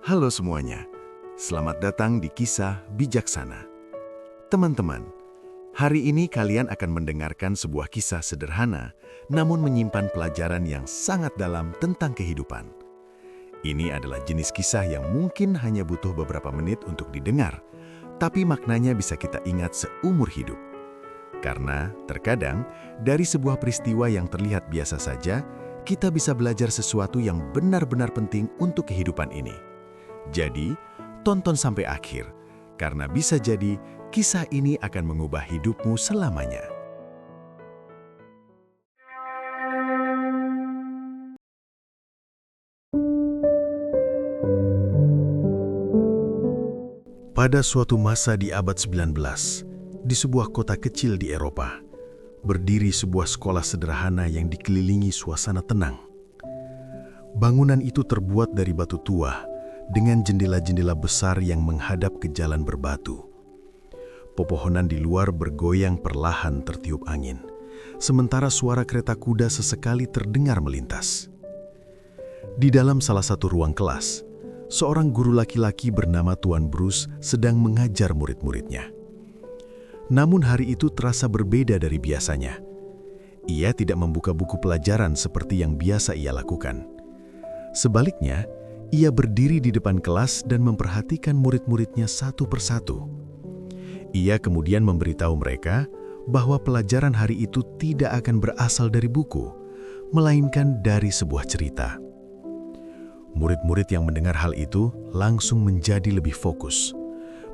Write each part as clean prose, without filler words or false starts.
Halo semuanya, selamat datang di Kisah Bijaksana. Teman-teman, hari ini kalian akan mendengarkan sebuah kisah sederhana, namun menyimpan pelajaran yang sangat dalam tentang kehidupan. Ini adalah jenis kisah yang mungkin hanya butuh beberapa menit untuk didengar, tapi maknanya bisa kita ingat seumur hidup. Karena terkadang dari sebuah peristiwa yang terlihat biasa saja, kita bisa belajar sesuatu yang benar-benar penting untuk kehidupan ini. Jadi, tonton sampai akhir, karena bisa jadi kisah ini akan mengubah hidupmu selamanya. Pada suatu masa di abad 19, di sebuah kota kecil di Eropa, berdiri sebuah sekolah sederhana yang dikelilingi suasana tenang. Bangunan itu terbuat dari batu tua, dengan jendela-jendela besar yang menghadap ke jalan berbatu. Pepohonan di luar bergoyang perlahan tertiup angin, sementara suara kereta kuda sesekali terdengar melintas. Di dalam salah satu ruang kelas, seorang guru laki-laki bernama Tuan Bruce sedang mengajar murid-muridnya. Namun hari itu terasa berbeda dari biasanya. Ia tidak membuka buku pelajaran seperti yang biasa ia lakukan. Sebaliknya, ia berdiri di depan kelas dan memperhatikan murid-muridnya satu persatu. Ia kemudian memberitahu mereka bahwa pelajaran hari itu tidak akan berasal dari buku, melainkan dari sebuah cerita. Murid-murid yang mendengar hal itu langsung menjadi lebih fokus.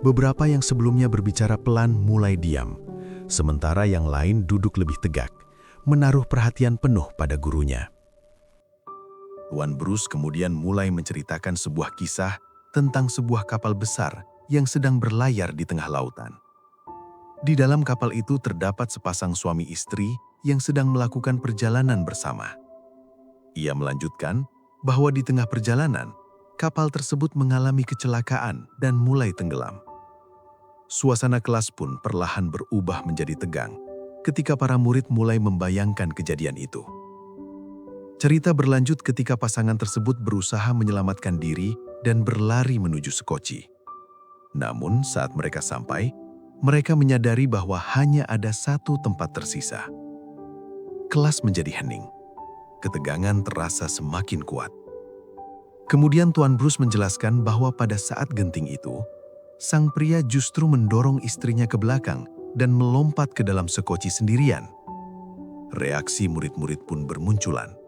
Beberapa yang sebelumnya berbicara pelan mulai diam, sementara yang lain duduk lebih tegak, menaruh perhatian penuh pada gurunya. Tuan Bruce kemudian mulai menceritakan sebuah kisah tentang sebuah kapal besar yang sedang berlayar di tengah lautan. Di dalam kapal itu terdapat sepasang suami istri yang sedang melakukan perjalanan bersama. Ia melanjutkan bahwa di tengah perjalanan, kapal tersebut mengalami kecelakaan dan mulai tenggelam. Suasana kelas pun perlahan berubah menjadi tegang ketika para murid mulai membayangkan kejadian itu. Cerita berlanjut ketika pasangan tersebut berusaha menyelamatkan diri dan berlari menuju Sekoci. Namun saat mereka sampai, mereka menyadari bahwa hanya ada satu tempat tersisa. Kelas menjadi hening. Ketegangan terasa semakin kuat. Kemudian Tuan Bruce menjelaskan bahwa pada saat genting itu, sang pria justru mendorong istrinya ke belakang dan melompat ke dalam Sekoci sendirian. Reaksi murid-murid pun bermunculan.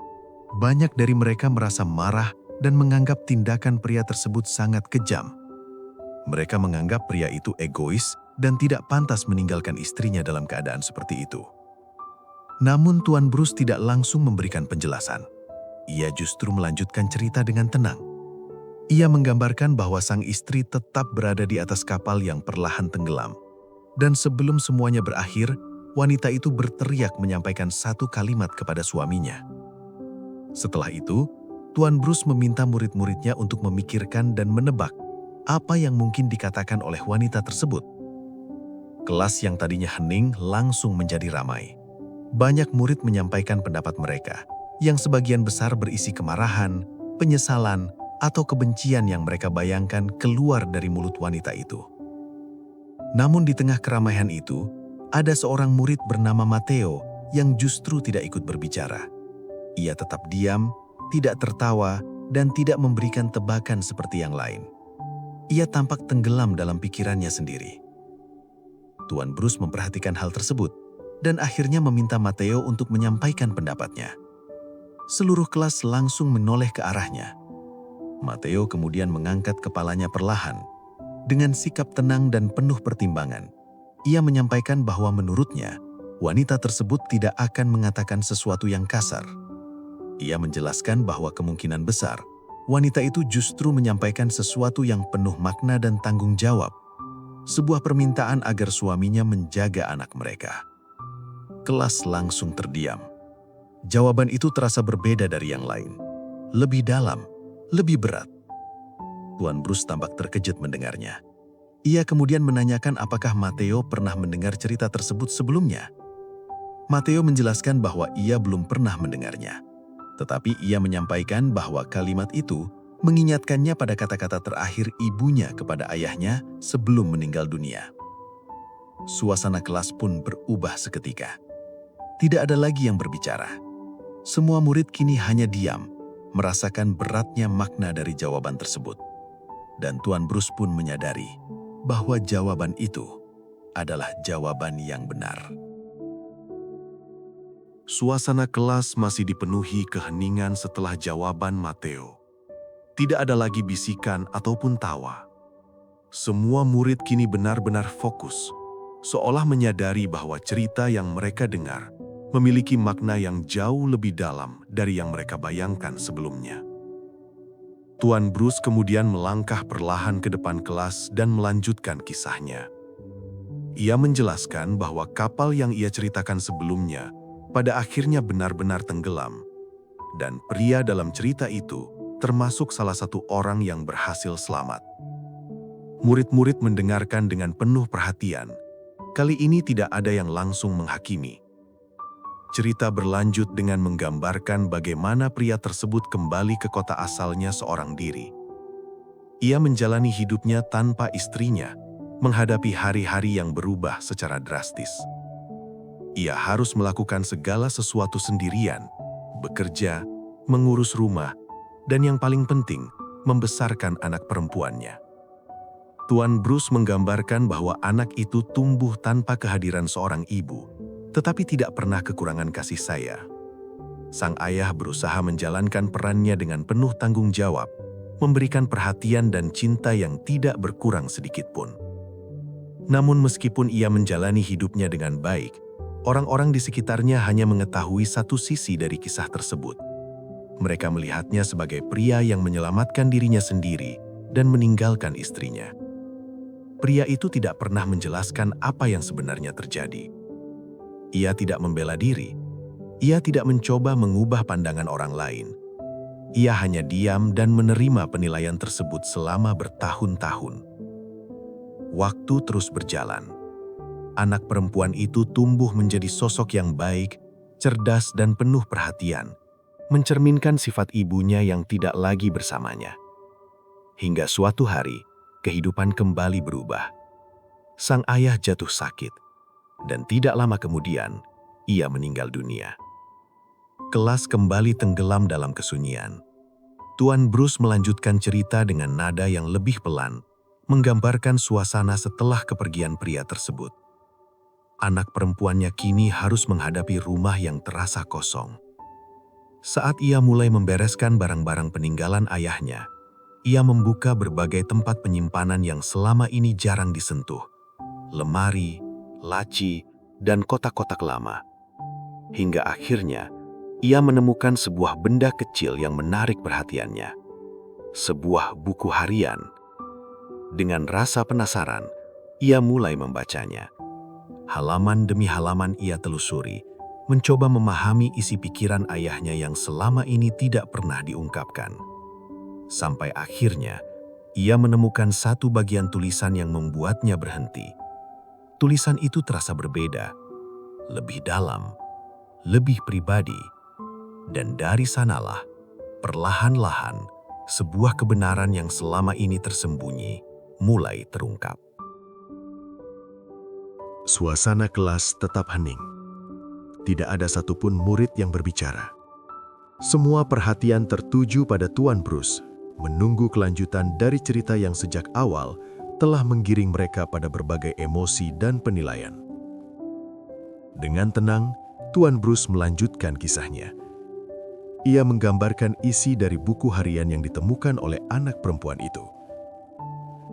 Banyak dari mereka merasa marah dan menganggap tindakan pria tersebut sangat kejam. Mereka menganggap pria itu egois dan tidak pantas meninggalkan istrinya dalam keadaan seperti itu. Namun Tuan Bruce tidak langsung memberikan penjelasan. Ia justru melanjutkan cerita dengan tenang. Ia menggambarkan bahwa sang istri tetap berada di atas kapal yang perlahan tenggelam. Dan sebelum semuanya berakhir, wanita itu berteriak menyampaikan satu kalimat kepada suaminya. Setelah itu, Tuan Bruce meminta murid-muridnya untuk memikirkan dan menebak apa yang mungkin dikatakan oleh wanita tersebut. Kelas yang tadinya hening langsung menjadi ramai. Banyak murid menyampaikan pendapat mereka, yang sebagian besar berisi kemarahan, penyesalan, atau kebencian yang mereka bayangkan keluar dari mulut wanita itu. Namun di tengah keramaian itu, ada seorang murid bernama Matteo yang justru tidak ikut berbicara. Ia tetap diam, tidak tertawa, dan tidak memberikan tebakan seperti yang lain. Ia tampak tenggelam dalam pikirannya sendiri. Tuan Bruce memperhatikan hal tersebut, dan akhirnya meminta Matteo untuk menyampaikan pendapatnya. Seluruh kelas langsung menoleh ke arahnya. Matteo kemudian mengangkat kepalanya perlahan. Dengan sikap tenang dan penuh pertimbangan, ia menyampaikan bahwa menurutnya, wanita tersebut tidak akan mengatakan sesuatu yang kasar. Ia menjelaskan bahwa kemungkinan besar, wanita itu justru menyampaikan sesuatu yang penuh makna dan tanggung jawab. Sebuah permintaan agar suaminya menjaga anak mereka. Kelas langsung terdiam. Jawaban itu terasa berbeda dari yang lain. Lebih dalam, lebih berat. Tuan Bruce tampak terkejut mendengarnya. Ia kemudian menanyakan apakah Matteo pernah mendengar cerita tersebut sebelumnya. Matteo menjelaskan bahwa ia belum pernah mendengarnya. Tetapi ia menyampaikan bahwa kalimat itu mengingatkannya pada kata-kata terakhir ibunya kepada ayahnya sebelum meninggal dunia. Suasana kelas pun berubah seketika. Tidak ada lagi yang berbicara. Semua murid kini hanya diam, merasakan beratnya makna dari jawaban tersebut. Dan Tuan Bruce pun menyadari bahwa jawaban itu adalah jawaban yang benar. Suasana kelas masih dipenuhi keheningan setelah jawaban Matteo. Tidak ada lagi bisikan ataupun tawa. Semua murid kini benar-benar fokus, seolah menyadari bahwa cerita yang mereka dengar memiliki makna yang jauh lebih dalam dari yang mereka bayangkan sebelumnya. Tuan Bruce kemudian melangkah perlahan ke depan kelas dan melanjutkan kisahnya. Ia menjelaskan bahwa kapal yang ia ceritakan sebelumnya pada akhirnya benar-benar tenggelam, dan pria dalam cerita itu termasuk salah satu orang yang berhasil selamat. Murid-murid mendengarkan dengan penuh perhatian. Kali ini tidak ada yang langsung menghakimi. Cerita berlanjut dengan menggambarkan bagaimana pria tersebut kembali ke kota asalnya seorang diri. Ia menjalani hidupnya tanpa istrinya, menghadapi hari-hari yang berubah secara drastis. Ia harus melakukan segala sesuatu sendirian, bekerja, mengurus rumah, dan yang paling penting, membesarkan anak perempuannya. Tuan Bruce menggambarkan bahwa anak itu tumbuh tanpa kehadiran seorang ibu, tetapi tidak pernah kekurangan kasih sayang. Sang ayah berusaha menjalankan perannya dengan penuh tanggung jawab, memberikan perhatian dan cinta yang tidak berkurang sedikit pun. Namun meskipun ia menjalani hidupnya dengan baik, orang-orang di sekitarnya hanya mengetahui satu sisi dari kisah tersebut. Mereka melihatnya sebagai pria yang menyelamatkan dirinya sendiri dan meninggalkan istrinya. Pria itu tidak pernah menjelaskan apa yang sebenarnya terjadi. Ia tidak membela diri. Ia tidak mencoba mengubah pandangan orang lain. Ia hanya diam dan menerima penilaian tersebut selama bertahun-tahun. Waktu terus berjalan. Anak perempuan itu tumbuh menjadi sosok yang baik, cerdas dan penuh perhatian, mencerminkan sifat ibunya yang tidak lagi bersamanya. Hingga suatu hari, kehidupan kembali berubah. Sang ayah jatuh sakit, dan tidak lama kemudian, ia meninggal dunia. Kelas kembali tenggelam dalam kesunyian. Tuan Bruce melanjutkan cerita dengan nada yang lebih pelan, menggambarkan suasana setelah kepergian pria tersebut. Anak perempuannya kini harus menghadapi rumah yang terasa kosong. Saat ia mulai membereskan barang-barang peninggalan ayahnya, ia membuka berbagai tempat penyimpanan yang selama ini jarang disentuh. Lemari, laci, dan kotak-kotak lama. Hingga akhirnya, ia menemukan sebuah benda kecil yang menarik perhatiannya. Sebuah buku harian. Dengan rasa penasaran, ia mulai membacanya. Halaman demi halaman ia telusuri, mencoba memahami isi pikiran ayahnya yang selama ini tidak pernah diungkapkan. Sampai akhirnya, ia menemukan satu bagian tulisan yang membuatnya berhenti. Tulisan itu terasa berbeda, lebih dalam, lebih pribadi, dan dari sanalah, perlahan-lahan, sebuah kebenaran yang selama ini tersembunyi mulai terungkap. Suasana kelas tetap hening. Tidak ada satupun murid yang berbicara. Semua perhatian tertuju pada Tuan Bruce, menunggu kelanjutan dari cerita yang sejak awal telah menggiring mereka pada berbagai emosi dan penilaian. Dengan tenang, Tuan Bruce melanjutkan kisahnya. Ia menggambarkan isi dari buku harian yang ditemukan oleh anak perempuan itu.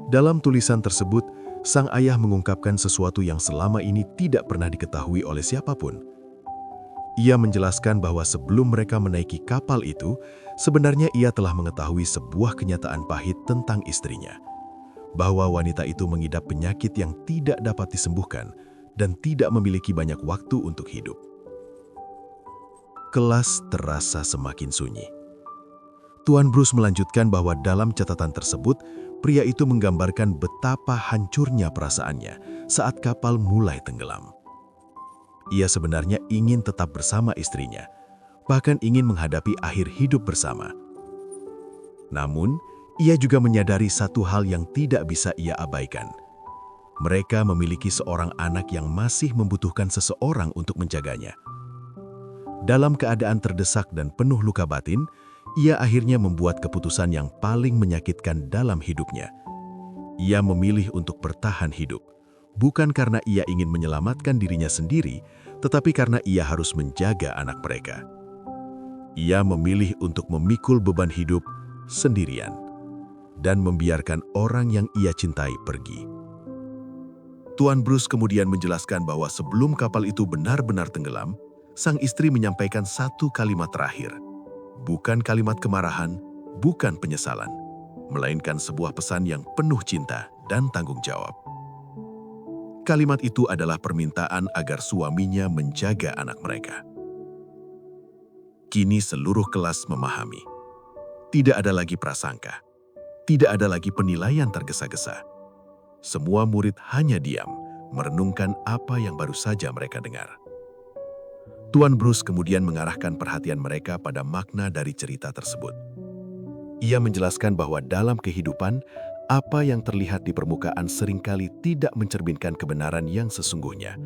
Dalam tulisan tersebut, sang ayah mengungkapkan sesuatu yang selama ini tidak pernah diketahui oleh siapapun. Ia menjelaskan bahwa sebelum mereka menaiki kapal itu, sebenarnya ia telah mengetahui sebuah kenyataan pahit tentang istrinya. Bahwa wanita itu mengidap penyakit yang tidak dapat disembuhkan dan tidak memiliki banyak waktu untuk hidup. Kelas terasa semakin sunyi. Tuan Bruce melanjutkan bahwa dalam catatan tersebut, pria itu menggambarkan betapa hancurnya perasaannya saat kapal mulai tenggelam. Ia sebenarnya ingin tetap bersama istrinya, bahkan ingin menghadapi akhir hidup bersama. Namun, ia juga menyadari satu hal yang tidak bisa ia abaikan. Mereka memiliki seorang anak yang masih membutuhkan seseorang untuk menjaganya. Dalam keadaan terdesak dan penuh luka batin, ia akhirnya membuat keputusan yang paling menyakitkan dalam hidupnya. Ia memilih untuk bertahan hidup, bukan karena ia ingin menyelamatkan dirinya sendiri, tetapi karena ia harus menjaga anak mereka. Ia memilih untuk memikul beban hidup sendirian dan membiarkan orang yang ia cintai pergi. Tuan Bruce kemudian menjelaskan bahwa sebelum kapal itu benar-benar tenggelam, sang istri menyampaikan satu kalimat terakhir. Bukan kalimat kemarahan, bukan penyesalan, melainkan sebuah pesan yang penuh cinta dan tanggung jawab. Kalimat itu adalah permintaan agar suaminya menjaga anak mereka. Kini seluruh kelas memahami. Tidak ada lagi prasangka. Tidak ada lagi penilaian tergesa-gesa. Semua murid hanya diam, merenungkan apa yang baru saja mereka dengar. Tuan Bruce kemudian mengarahkan perhatian mereka pada makna dari cerita tersebut. Ia menjelaskan bahwa dalam kehidupan, apa yang terlihat di permukaan seringkali tidak mencerminkan kebenaran yang sesungguhnya.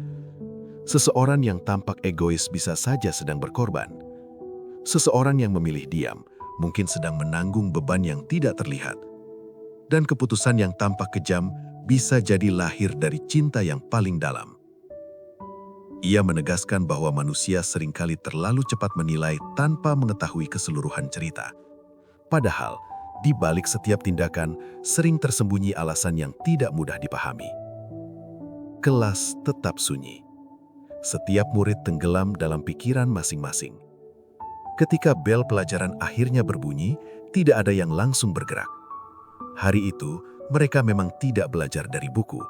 Seseorang yang tampak egois bisa saja sedang berkorban. Seseorang yang memilih diam mungkin sedang menanggung beban yang tidak terlihat. Dan keputusan yang tampak kejam bisa jadi lahir dari cinta yang paling dalam. Ia menegaskan bahwa manusia seringkali terlalu cepat menilai tanpa mengetahui keseluruhan cerita. Padahal, di balik setiap tindakan sering tersembunyi alasan yang tidak mudah dipahami. Kelas tetap sunyi. Setiap murid tenggelam dalam pikiran masing-masing. Ketika bel pelajaran akhirnya berbunyi, tidak ada yang langsung bergerak. Hari itu, mereka memang tidak belajar dari buku.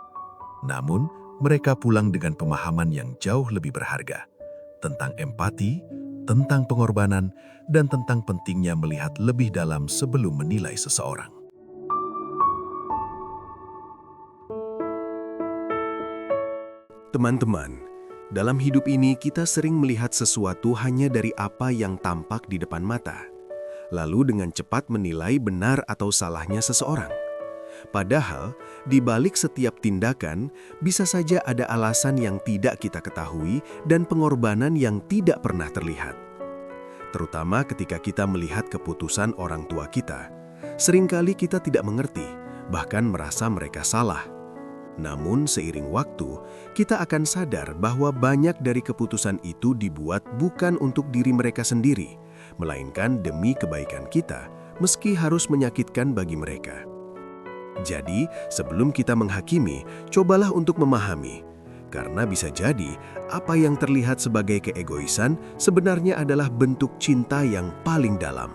Namun, mereka pulang dengan pemahaman yang jauh lebih berharga tentang empati, tentang pengorbanan, dan tentang pentingnya melihat lebih dalam sebelum menilai seseorang. Teman-teman, dalam hidup ini kita sering melihat sesuatu hanya dari apa yang tampak di depan mata, lalu dengan cepat menilai benar atau salahnya seseorang. Padahal, di balik setiap tindakan, bisa saja ada alasan yang tidak kita ketahui dan pengorbanan yang tidak pernah terlihat. Terutama ketika kita melihat keputusan orang tua kita, seringkali kita tidak mengerti, bahkan merasa mereka salah. Namun, seiring waktu, kita akan sadar bahwa banyak dari keputusan itu dibuat bukan untuk diri mereka sendiri, melainkan demi kebaikan kita, meski harus menyakitkan bagi mereka. Jadi, sebelum kita menghakimi, cobalah untuk memahami. Karena bisa jadi, apa yang terlihat sebagai keegoisan sebenarnya adalah bentuk cinta yang paling dalam.